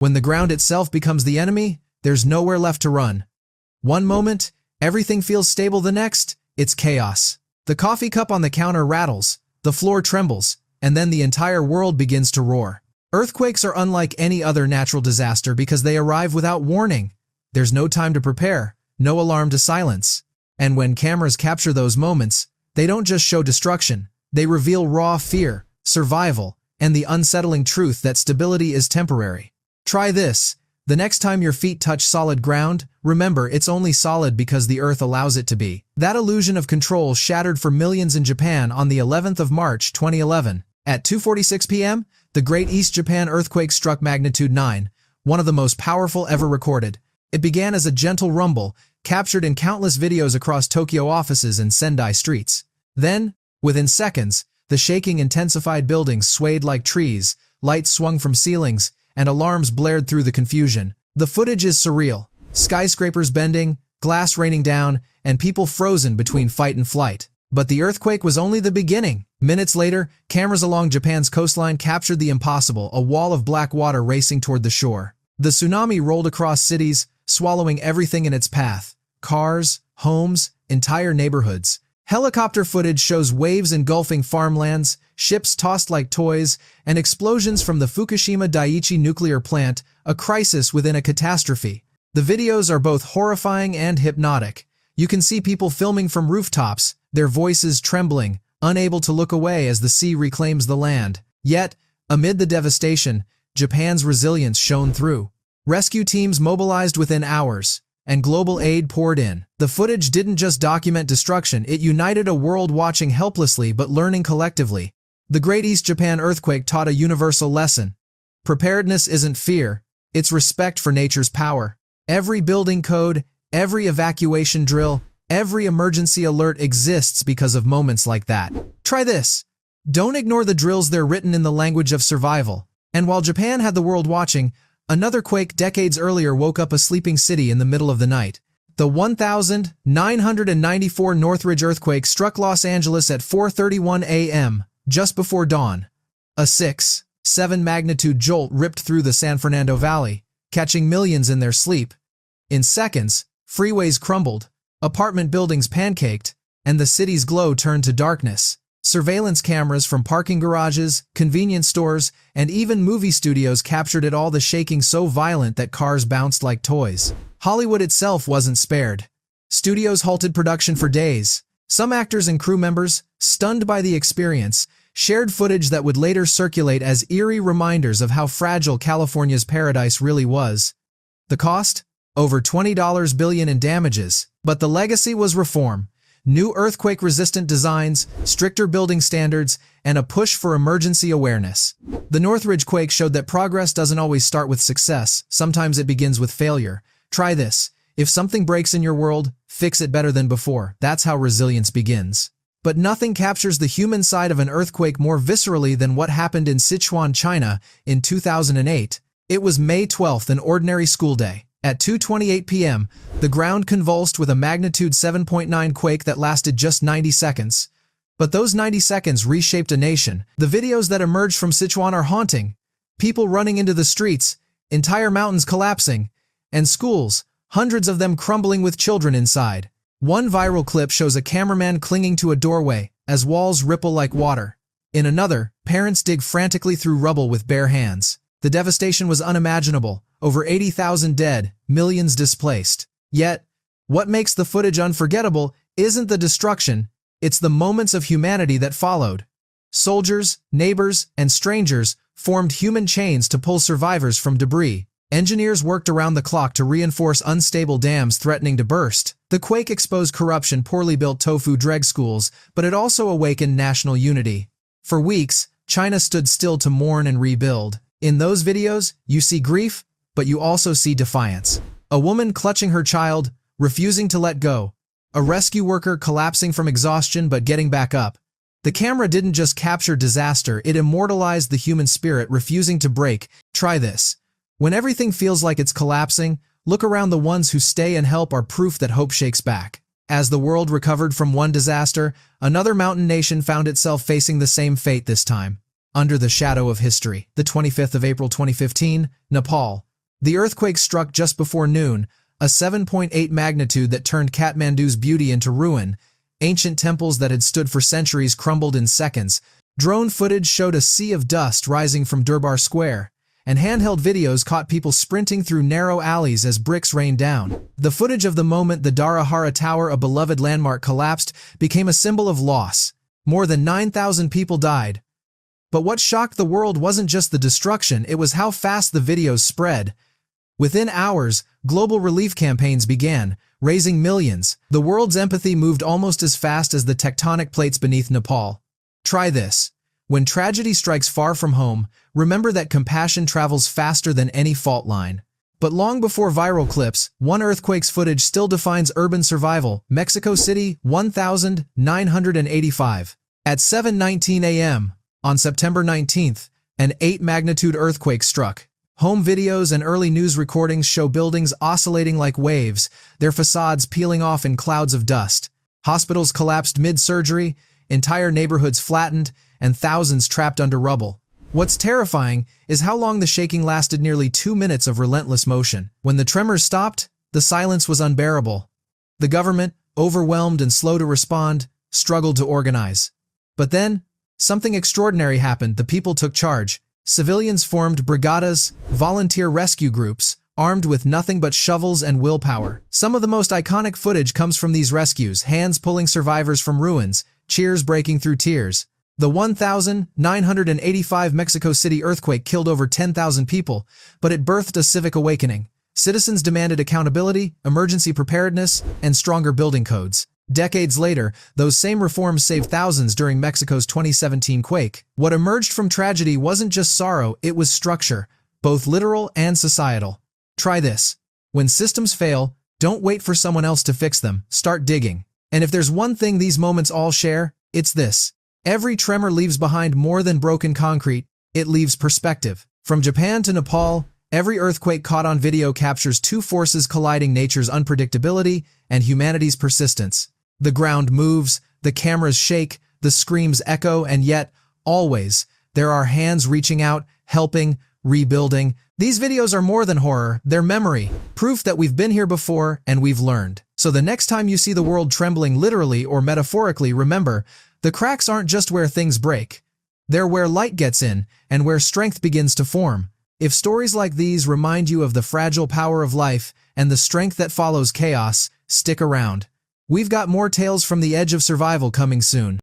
When the ground itself becomes the enemy, there's nowhere left to run. One moment, everything feels stable, the next, it's chaos. The coffee cup on the counter rattles, the floor trembles, and then the entire world begins to roar. Earthquakes are unlike any other natural disaster because they arrive without warning. There's no time to prepare, no alarm to silence. And when cameras capture those moments, they don't just show destruction, they reveal raw fear, survival, and the unsettling truth that stability is temporary. Try this. The next time your feet touch solid ground, remember it's only solid because the earth allows it to be. That illusion of control shattered for millions in Japan on the 11th of March 2011. At 2:46 p.m., the Great East Japan earthquake struck magnitude 9, one of the most powerful ever recorded. It began as a gentle rumble, captured in countless videos across Tokyo offices and Sendai streets. Then, within seconds, the shaking intensified, buildings swayed like trees, lights swung from ceilings, and alarms blared through the confusion. The footage is surreal. Skyscrapers bending, glass raining down, and people frozen between fight and flight. But the earthquake was only the beginning. Minutes later, cameras along Japan's coastline captured the impossible, a wall of black water racing toward the shore. The tsunami rolled across cities, swallowing everything in its path. Cars, homes, entire neighborhoods. Helicopter footage shows waves engulfing farmlands, ships tossed like toys, and explosions from the Fukushima Daiichi nuclear plant, a crisis within a catastrophe. The videos are both horrifying and hypnotic. You can see people filming from rooftops, their voices trembling, unable to look away as the sea reclaims the land. Yet, amid the devastation, Japan's resilience shone through. Rescue teams mobilized within hours, and global aid poured in. The footage didn't just document destruction, it united a world watching helplessly but learning collectively. The Great East Japan earthquake taught a universal lesson. Preparedness isn't fear, it's respect for nature's power. Every building code, every evacuation drill, every emergency alert exists because of moments like that. Try this. Don't ignore the drills, they're written in the language of survival. And while Japan had the world watching, another quake decades earlier woke up a sleeping city in the middle of the night. The 1994 Northridge earthquake struck Los Angeles at 4:31 a.m., just before dawn. A 6.7 magnitude jolt ripped through the San Fernando Valley, catching millions in their sleep. In seconds, freeways crumbled, apartment buildings pancaked, and the city's glow turned to darkness. Surveillance cameras from parking garages, convenience stores, and even movie studios captured it all, the shaking so violent that cars bounced like toys. Hollywood itself wasn't spared. Studios halted production for days. Some actors and crew members, stunned by the experience, shared footage that would later circulate as eerie reminders of how fragile California's paradise really was. The cost? Over $20 billion in damages. But the legacy was reform. New earthquake-resistant designs, stricter building standards, and a push for emergency awareness. The Northridge quake showed that progress doesn't always start with success. Sometimes it begins with failure. Try this. If something breaks in your world, fix it better than before. That's how resilience begins. But nothing captures the human side of an earthquake more viscerally than what happened in Sichuan, China, in 2008. It was May 12th, an ordinary school day. At 2:28 p.m., the ground convulsed with a magnitude 7.9 quake that lasted just 90 seconds. But those 90 seconds reshaped a nation. The videos that emerged from Sichuan are haunting. People running into the streets, entire mountains collapsing, and schools, hundreds of them crumbling with children inside. One viral clip shows a cameraman clinging to a doorway as walls ripple like water. In another, parents dig frantically through rubble with bare hands. The devastation was unimaginable. Over 80,000 dead, millions displaced. Yet, what makes the footage unforgettable isn't the destruction, it's the moments of humanity that followed. Soldiers, neighbors, and strangers formed human chains to pull survivors from debris. Engineers worked around the clock to reinforce unstable dams threatening to burst. The quake exposed corruption, poorly built tofu dreg schools, but it also awakened national unity. For weeks, China stood still to mourn and rebuild. In those videos, you see grief, but you also see defiance. A woman clutching her child, refusing to let go. A rescue worker collapsing from exhaustion but getting back up. The camera didn't just capture disaster, it immortalized the human spirit, refusing to break. Try this. When everything feels like it's collapsing, look around. The ones who stay and help are proof that hope shakes back. As the world recovered from one disaster, another mountain nation found itself facing the same fate this time. Under the shadow of history. The 25th of April 2015, Nepal. The earthquake struck just before noon, a 7.8 magnitude that turned Kathmandu's beauty into ruin. Ancient temples that had stood for centuries crumbled in seconds. Drone footage showed a sea of dust rising from Durbar Square, and handheld videos caught people sprinting through narrow alleys as bricks rained down. The footage of the moment the Darahara Tower, a beloved landmark, collapsed became a symbol of loss. More than 9,000 people died. But what shocked the world wasn't just the destruction, it was how fast the videos spread. Within hours, global relief campaigns began, raising millions. The world's empathy moved almost as fast as the tectonic plates beneath Nepal. Try this. When tragedy strikes far from home, remember that compassion travels faster than any fault line. But long before viral clips, one earthquake's footage still defines urban survival. Mexico City, 1,985. At 7:19 a.m. on September 19th, an 8-magnitude earthquake struck. Home videos and early news recordings show buildings oscillating like waves, their facades peeling off in clouds of dust. Hospitals collapsed mid-surgery, entire neighborhoods flattened, and thousands trapped under rubble. What's terrifying is how long the shaking lasted: nearly 2 minutes of relentless motion. When the tremors stopped, the silence was unbearable. The government, overwhelmed and slow to respond, struggled to organize. But then, something extraordinary happened. The people took charge. Civilians formed brigadas, volunteer rescue groups, armed with nothing but shovels and willpower. Some of the most iconic footage comes from these rescues: hands pulling survivors from ruins, cheers breaking through tears. The 1,985 Mexico City earthquake killed over 10,000 people, but it birthed a civic awakening. Citizens demanded accountability, emergency preparedness, and stronger building codes. Decades later, those same reforms saved thousands during Mexico's 2017 quake. What emerged from tragedy wasn't just sorrow, it was structure, both literal and societal. Try this. When systems fail, don't wait for someone else to fix them. Start digging. And if there's one thing these moments all share, it's this. Every tremor leaves behind more than broken concrete, it leaves perspective. From Japan to Nepal, every earthquake caught on video captures two forces colliding: nature's unpredictability and humanity's persistence. The ground moves, the cameras shake, the screams echo, and yet, always, there are hands reaching out, helping, rebuilding. These videos are more than horror, they're memory, proof that we've been here before and we've learned. So the next time you see the world trembling literally or metaphorically, remember, the cracks aren't just where things break. They're where light gets in and where strength begins to form. If stories like these remind you of the fragile power of life and the strength that follows chaos, stick around. We've got more tales from the edge of survival coming soon.